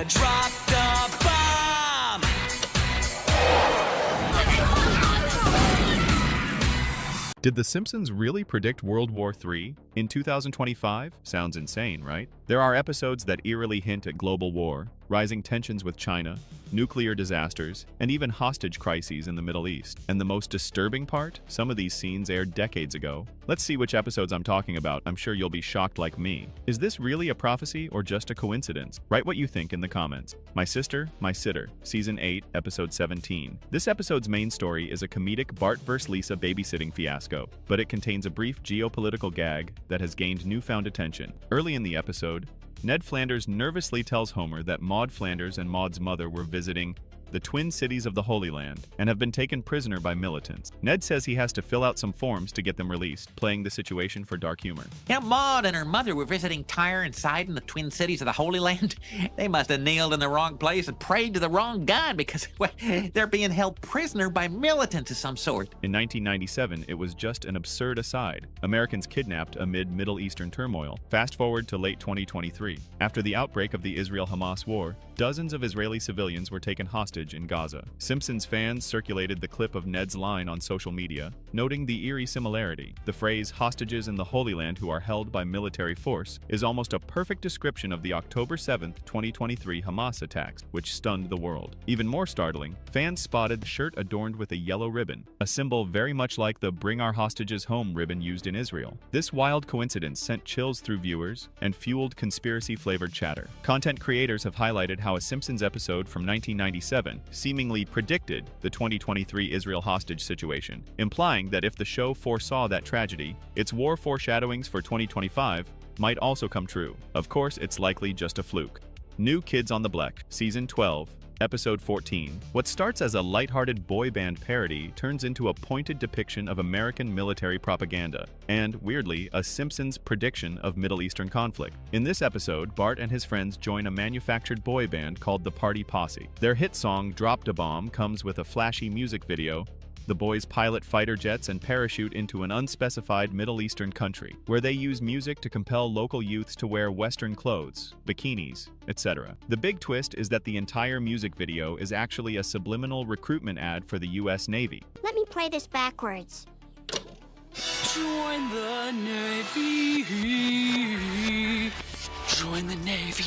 you dropped the bomb. Did The Simpsons really predict World War III in 2025? Sounds insane, right? There are episodes that eerily hint at global war, rising tensions with China, nuclear disasters, and even hostage crises in the Middle East. And the most disturbing part? Some of these scenes aired decades ago. Let's see which episodes I'm talking about. I'm sure you'll be shocked like me. Is this really a prophecy or just a coincidence? Write what you think in the comments. My Sister, My Sitter, Season 8, Episode 17. This episode's main story is a comedic Bart vs. Lisa babysitting fiasco, but it contains a brief geopolitical gag that has gained newfound attention. Early in the episode, Ned Flanders nervously tells Homer that Maude Flanders and Maude's mother were visiting the Twin Cities of the Holy Land and have been taken prisoner by militants. Ned says he has to fill out some forms to get them released, playing the situation for dark humor. Yeah, Maude and her mother were visiting Tyre and Sidon, the Twin Cities of the Holy Land. They must have kneeled in the wrong place and prayed to the wrong God because, well, they're being held prisoner by militants of some sort. In 1997, it was just an absurd aside. Americans kidnapped amid Middle Eastern turmoil. Fast forward to late 2023. After the outbreak of the Israel-Hamas war, dozens of Israeli civilians were taken hostage in Gaza. Simpsons fans circulated the clip of Ned's line on social media, noting the eerie similarity. The phrase "hostages in the Holy Land who are held by military force" is almost a perfect description of the October 7, 2023 Hamas attacks, which stunned the world. Even more startling, fans spotted a shirt adorned with a yellow ribbon, a symbol very much like the "Bring Our Hostages Home" ribbon used in Israel. This wild coincidence sent chills through viewers and fueled conspiracy-flavored chatter. Content creators have highlighted how a Simpsons episode from 1997 seemingly predicted the 2023 Israel hostage situation, implying that if the show foresaw that tragedy, its war foreshadowings for 2025 might also come true. Of course, it's likely just a fluke. New Kids on the Block, Season 12, Episode 14. What starts as a lighthearted boy band parody turns into a pointed depiction of American military propaganda, and, weirdly, a Simpsons prediction of Middle Eastern conflict. In this episode, Bart and his friends join a manufactured boy band called the Party Posse. Their hit song, Dropped a Bomb, comes with a flashy music video. The boys pilot fighter jets and parachute into an unspecified Middle Eastern country, where they use music to compel local youths to wear Western clothes, bikinis, etc. The big twist is that the entire music video is actually a subliminal recruitment ad for the US Navy. Let me play this backwards. Join the Navy. Join the Navy.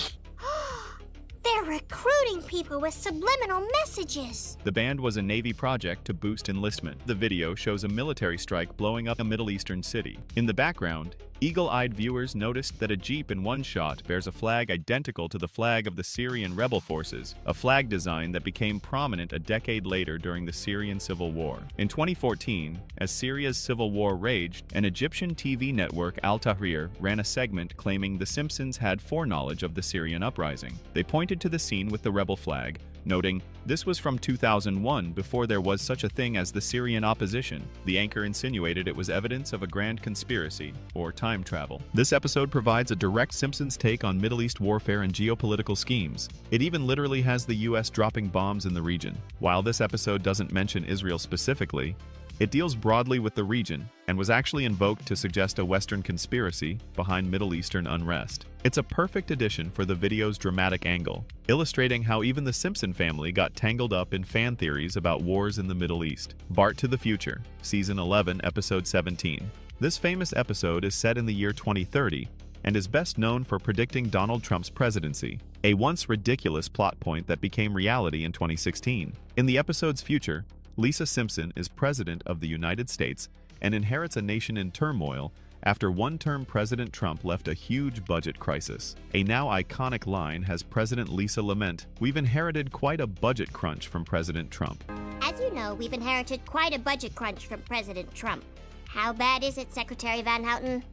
They're recruiting people with subliminal messages. The band was a Navy project to boost enlistment. The video shows a military strike blowing up a Middle Eastern city. In the background, eagle-eyed viewers noticed that a jeep in one shot bears a flag identical to the flag of the Syrian rebel forces, a flag design that became prominent a decade later during the Syrian civil war. In 2014, as Syria's civil war raged, an Egyptian TV network, Al Tahrir, ran a segment claiming The Simpsons had foreknowledge of the Syrian uprising. They pointed to the scene with the rebel flag, noting, "This was from 2001, before there was such a thing as the Syrian opposition." The anchor insinuated it was evidence of a grand conspiracy, or time travel. This episode provides a direct Simpsons take on Middle East warfare and geopolitical schemes. It even literally has the US dropping bombs in the region. While this episode doesn't mention Israel specifically, it deals broadly with the region and was actually invoked to suggest a Western conspiracy behind Middle Eastern unrest. It's a perfect addition for the video's dramatic angle, illustrating how even the Simpson family got tangled up in fan theories about wars in the Middle East. Bart to the Future, Season 11, Episode 17. This famous episode is set in the year 2030 and is best known for predicting Donald Trump's presidency, a once ridiculous plot point that became reality in 2016. In the episode's future, Lisa Simpson is president of the United States and inherits a nation in turmoil after one-term President Trump left a huge budget crisis. A now iconic line has President Lisa lament, "We've inherited quite a budget crunch from President Trump." As you know, we've inherited quite a budget crunch from President Trump. How bad is it, Secretary Van Houten?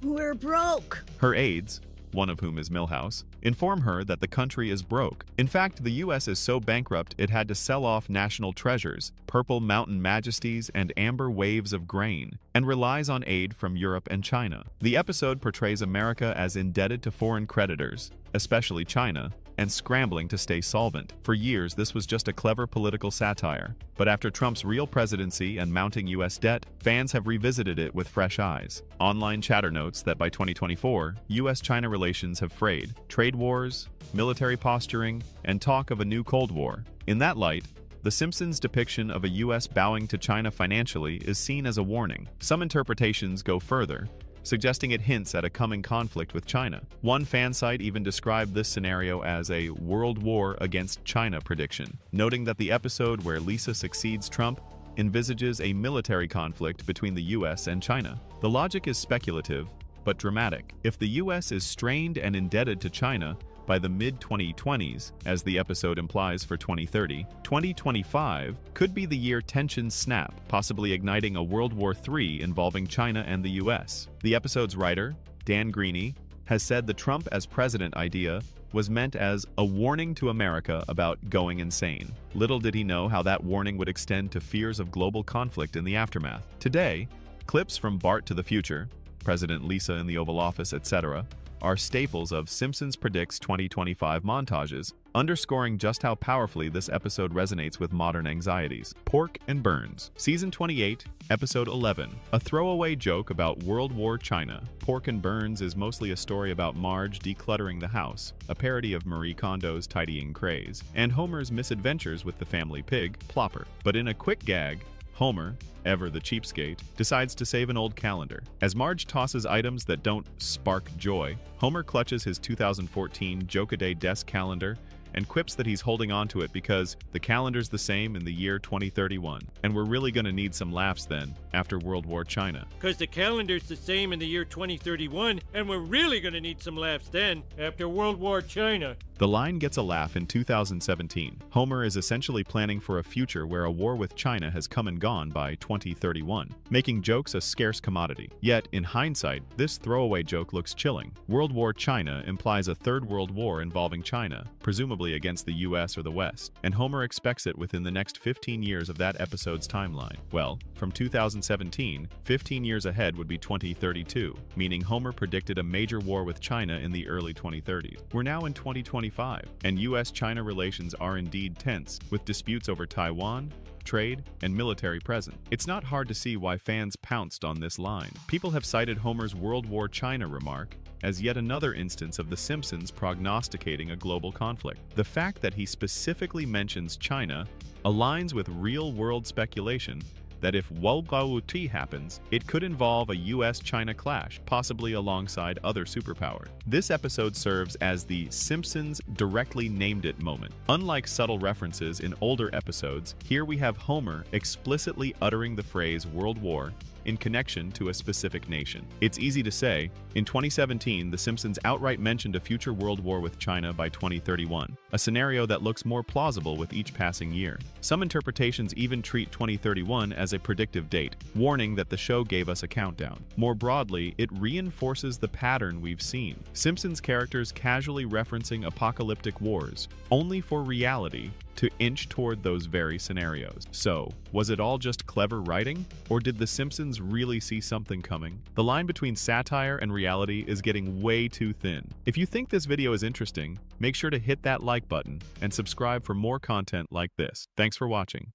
We're broke. Her aides, one of whom is Milhouse, inform her that the country is broke. In fact, the US is so bankrupt it had to sell off national treasures, purple mountain majesties and amber waves of grain, and relies on aid from Europe and China. The episode portrays America as indebted to foreign creditors, especially China, and scrambling to stay solvent. For years, this was just a clever political satire. But after Trump's real presidency and mounting U.S. debt, fans have revisited it with fresh eyes. Online chatter notes that by 2024, U.S.-China relations have frayed. Trade wars, military posturing, and talk of a new Cold War. In that light, The Simpsons' depiction of a U.S. bowing to China financially is seen as a warning. Some interpretations go further, suggesting it hints at a coming conflict with China. One fan site even described this scenario as a World War against China prediction, noting that the episode where Lisa succeeds Trump envisages a military conflict between the U.S. and China. The logic is speculative, but dramatic. If the U.S. is strained and indebted to China by the mid-2020s, as the episode implies for 2030, 2025 could be the year tensions snap, possibly igniting a World War III involving China and the U.S. The episode's writer, Dan Greaney, has said the Trump as president idea was meant as a warning to America about going insane. Little did he know how that warning would extend to fears of global conflict in the aftermath. Today, clips from Bart to the Future, President Lisa in the Oval Office, etc., are staples of Simpsons Predicts 2025 montages, underscoring just how powerfully this episode resonates with modern anxieties. Pork and Burns. Season 28, Episode 11. A throwaway joke about World War China. Pork and Burns is mostly a story about Marge decluttering the house, a parody of Marie Kondo's tidying craze, and Homer's misadventures with the family pig, Plopper. But in a quick gag, Homer, ever the cheapskate, decides to save an old calendar. As Marge tosses items that don't spark joy, Homer clutches his 2014 Joke-A-Day desk calendar and quips that he's holding on to it because the calendar's the same in the year 2031. And we're really gonna need some laughs then, after World War China. Because the calendar's the same in the year 2031, and we're really gonna need some laughs then, after World War China. The line gets a laugh in 2017. Homer is essentially planning for a future where a war with China has come and gone by 2031, making jokes a scarce commodity. Yet, in hindsight, this throwaway joke looks chilling. World War China implies a third world war involving China, presumably against the US or the West, and Homer expects it within the next 15 years of that episode's timeline. Well, from 2017, 15 years ahead would be 2032, meaning Homer predicted a major war with China in the early 2030s. We're now in 2025, and US-China relations are indeed tense, with disputes over Taiwan, trade, and military presence. It's not hard to see why fans pounced on this line. People have cited Homer's World War China remark as yet another instance of The Simpsons prognosticating a global conflict. The fact that he specifically mentions China aligns with real-world speculation that if World War II happens, it could involve a US-China clash, possibly alongside other superpowers. This episode serves as the Simpsons directly named it moment. Unlike subtle references in older episodes, here we have Homer explicitly uttering the phrase World War in connection to a specific nation. It's easy to say, in 2017, The Simpsons outright mentioned a future world war with China by 2031, a scenario that looks more plausible with each passing year. Some interpretations even treat 2031 as a predictive date, warning that the show gave us a countdown. More broadly, it reinforces the pattern we've seen. Simpsons characters casually referencing apocalyptic wars, only for reality to inch toward those very scenarios. So, was it all just clever writing? Or did The Simpsons really see something coming? The line between satire and reality is getting way too thin. If you think this video is interesting, make sure to hit that like button and subscribe for more content like this. Thanks for watching.